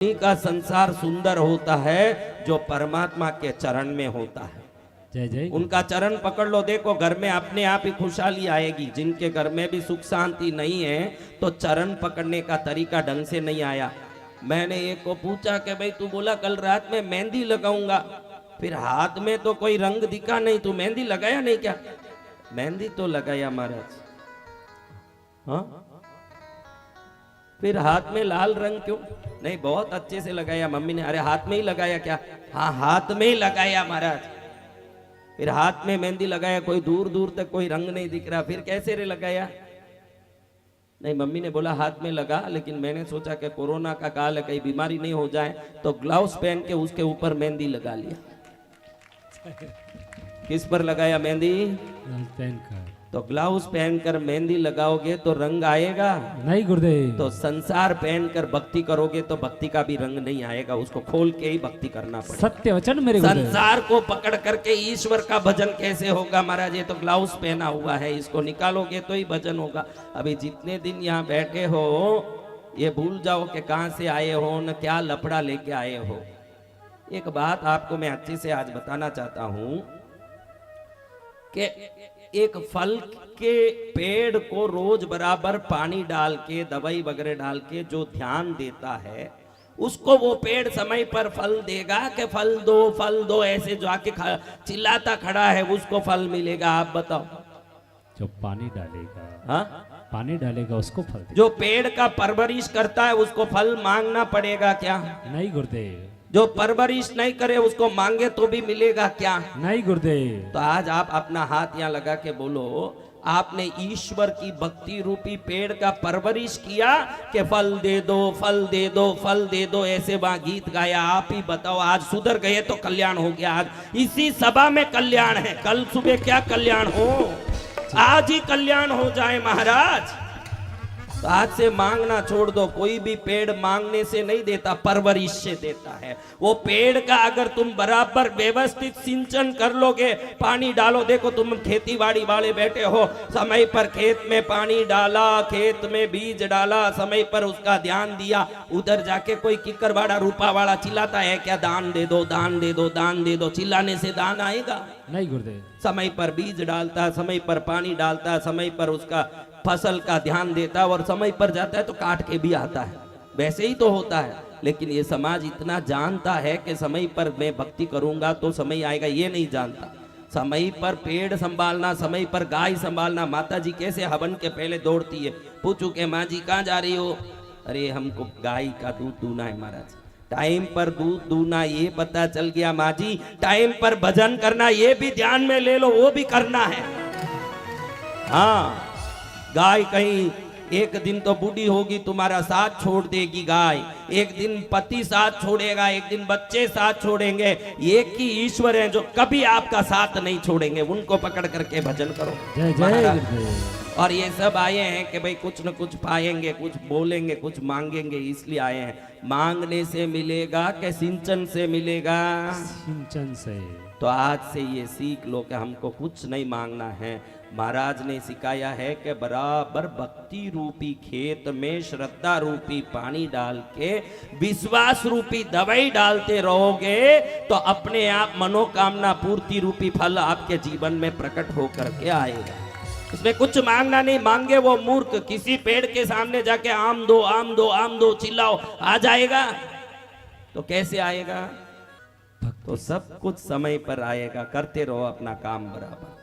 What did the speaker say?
उन्हीं का संसार सुंदर होता है जो परमात्मा के चरण में होता है। जय जय। उनका चरण पकड़ लो, देखो घर में अपने आप ही खुशहाली आएगी। जिनके घर में भी सुख शांति नहीं है तो चरण पकड़ने का तरीका ढंग से नहीं आया। मैंने एक को पूछा कि भाई तू बोला कल रात में मेहंदी लगाऊंगा, फिर हाथ में तो कोई रंग दिखा नहीं, तू मेहंदी लगाया नहीं क्या? मेहंदी तो लगाया महाराज। हाँ, फिर हाथ में लाल रंग क्यों? नहीं, बहुत अच्छे से लगाया मम्मी ने। अरे हाथ में ही लगाया क्या? हाँ, हाथ में ही लगाया महाराज। फिर हाथ में मेहंदी लगाया, कोई दूर दूर तक कोई रंग नहीं दिख रहा, फिर कैसे रे लगाया? नहीं, मम्मी ने बोला हाथ में लगा, लेकिन मैंने सोचा कि कोरोना का काल है, कहीं बीमारी नहीं हो जाए, तो ग्लव्स पहन के उसके ऊपर मेहंदी लगा लिया। किस पर लगाया मेहंदी? तो ग्लव्स पहनकर मेहंदी लगाओगे तो रंग आएगा नहीं गुरुदेव। तो संसार पहनकर भक्ति करोगे तो भक्ति का भी रंग नहीं आएगा, उसको खोल के ही भक्ति करना पड़ेगा। सत्य वचन मेरे गुरुदेव। संसार को पकड़ करके ईश्वर का भजन कैसे होगा महाराज? ये तो ग्लव्स पहना हुआ है, इसको निकालोगे तो ही भजन होगा। अभी जितने दिन यहाँ बैठे हो ये भूल जाओ कि कहां से आए हो, न क्या लफड़ा लेके आए हो। एक बात आपको मैं अच्छे से आज बताना चाहता हूं कि एक फल के पेड़ को रोज बराबर पानी डाल के दवाई वगैरह डाल के जो ध्यान देता है उसको वो पेड़ समय पर फल देगा कि फल दो ऐसे जो आके चिल्लाता खड़ा है उसको फल मिलेगा? आप बताओ। जो पानी डालेगा, हाँ, पानी डालेगा उसको फल देगा। जो पेड़ का परवरिश करता है उसको फल मांगना पड़ेगा क्या? नहीं गुरुदेव। जो परवरिश नहीं करे उसको मांगे तो भी मिलेगा क्या? नहीं गुरुदेव। तो आज आप अपना हाथ यहाँ लगा के बोलो, आपने ईश्वर की भक्ति रूपी पेड़ का परवरिश किया कि फल दे दो, फल दे दो, फल दे दो, ऐसे वहां गीत गाया। आप ही बताओ, आज सुधर गए तो कल्याण हो गया। आज इसी सभा में कल्याण है, कल सुबह क्या कल्याण हो? आज ही कल्याण हो जाए महाराज। तो आज से मांगना छोड़ दो। कोई भी पेड़ मांगने से नहीं देता, परवरिश से देता है। वो पेड़ का अगर तुम बराबर व्यवस्थित सिंचन कर लोगे, पानी डालो। देखो तुम खेती बाड़ी वाले बैठे हो, समय पर खेत में पानी डाला, खेत में बीज डाला, समय पर उसका ध्यान दिया। उधर जाके कोई किक्कर वाला रूपा वाला चिल्लाता है क्या? दान दे दो, दान दे दो, दान दे दो। चिल्लाने से दान आएगा? नहीं गुरुदेव। समय पर बीज डालता है, समय पर पानी डालता है, समय पर उसका फसल का ध्यान देता है और समय पर जाता है तो काट के भी आता है। वैसे ही तो होता है। लेकिन ये समाज इतना जानता है कि समय पर मैं भक्ति करूंगा तो समय आएगा, ये नहीं जानता। समय पर पेड़ संभालना, समय पर गाय संभालना। माता जी कैसे हवन के पहले दौड़ती है, पूछू के माँ जी कहाँ जा रही हो? अरे हमको गाय का दूध दूना है महाराज। टाइम पर दूध दूना ये पता चल गया माँ जी। टाइम पर भजन करना ये भी ध्यान में ले लो, वो भी करना है। हाँ, गाय कहीं एक दिन तो बूढ़ी होगी, तुम्हारा साथ छोड़ देगी गाय। एक दिन पति साथ छोड़ेगा, एक दिन बच्चे साथ छोड़ेंगे। एक ही ईश्वर है जो कभी आपका साथ नहीं छोड़ेंगे, उनको पकड़ करके भजन करो। जय जय। और ये सब आए हैं कि भाई कुछ न कुछ पाएंगे, कुछ बोलेंगे, कुछ मांगेंगे, इसलिए आए हैं। मांगने से मिलेगा कि सिंचन से मिलेगा? सिंचन से। तो आज से ये सीख लो कि हमको कुछ नहीं मांगना है। महाराज ने सिखाया है कि बराबर भक्ति रूपी खेत में श्रद्धा रूपी पानी डाल के विश्वास रूपी दवाई डालते रहोगे तो अपने आप मनोकामना पूर्ति रूपी फल आपके जीवन में प्रकट होकर के आएगा। उसमें कुछ मांगना नहीं। मांगे वो मूर्ख किसी पेड़ के सामने जाके आम दो, आम दो, आम दो चिल्लाओ, आ जाएगा? तो कैसे आएगा? तो सब कुछ समय पर आएगा। करते रहो अपना काम बराबर।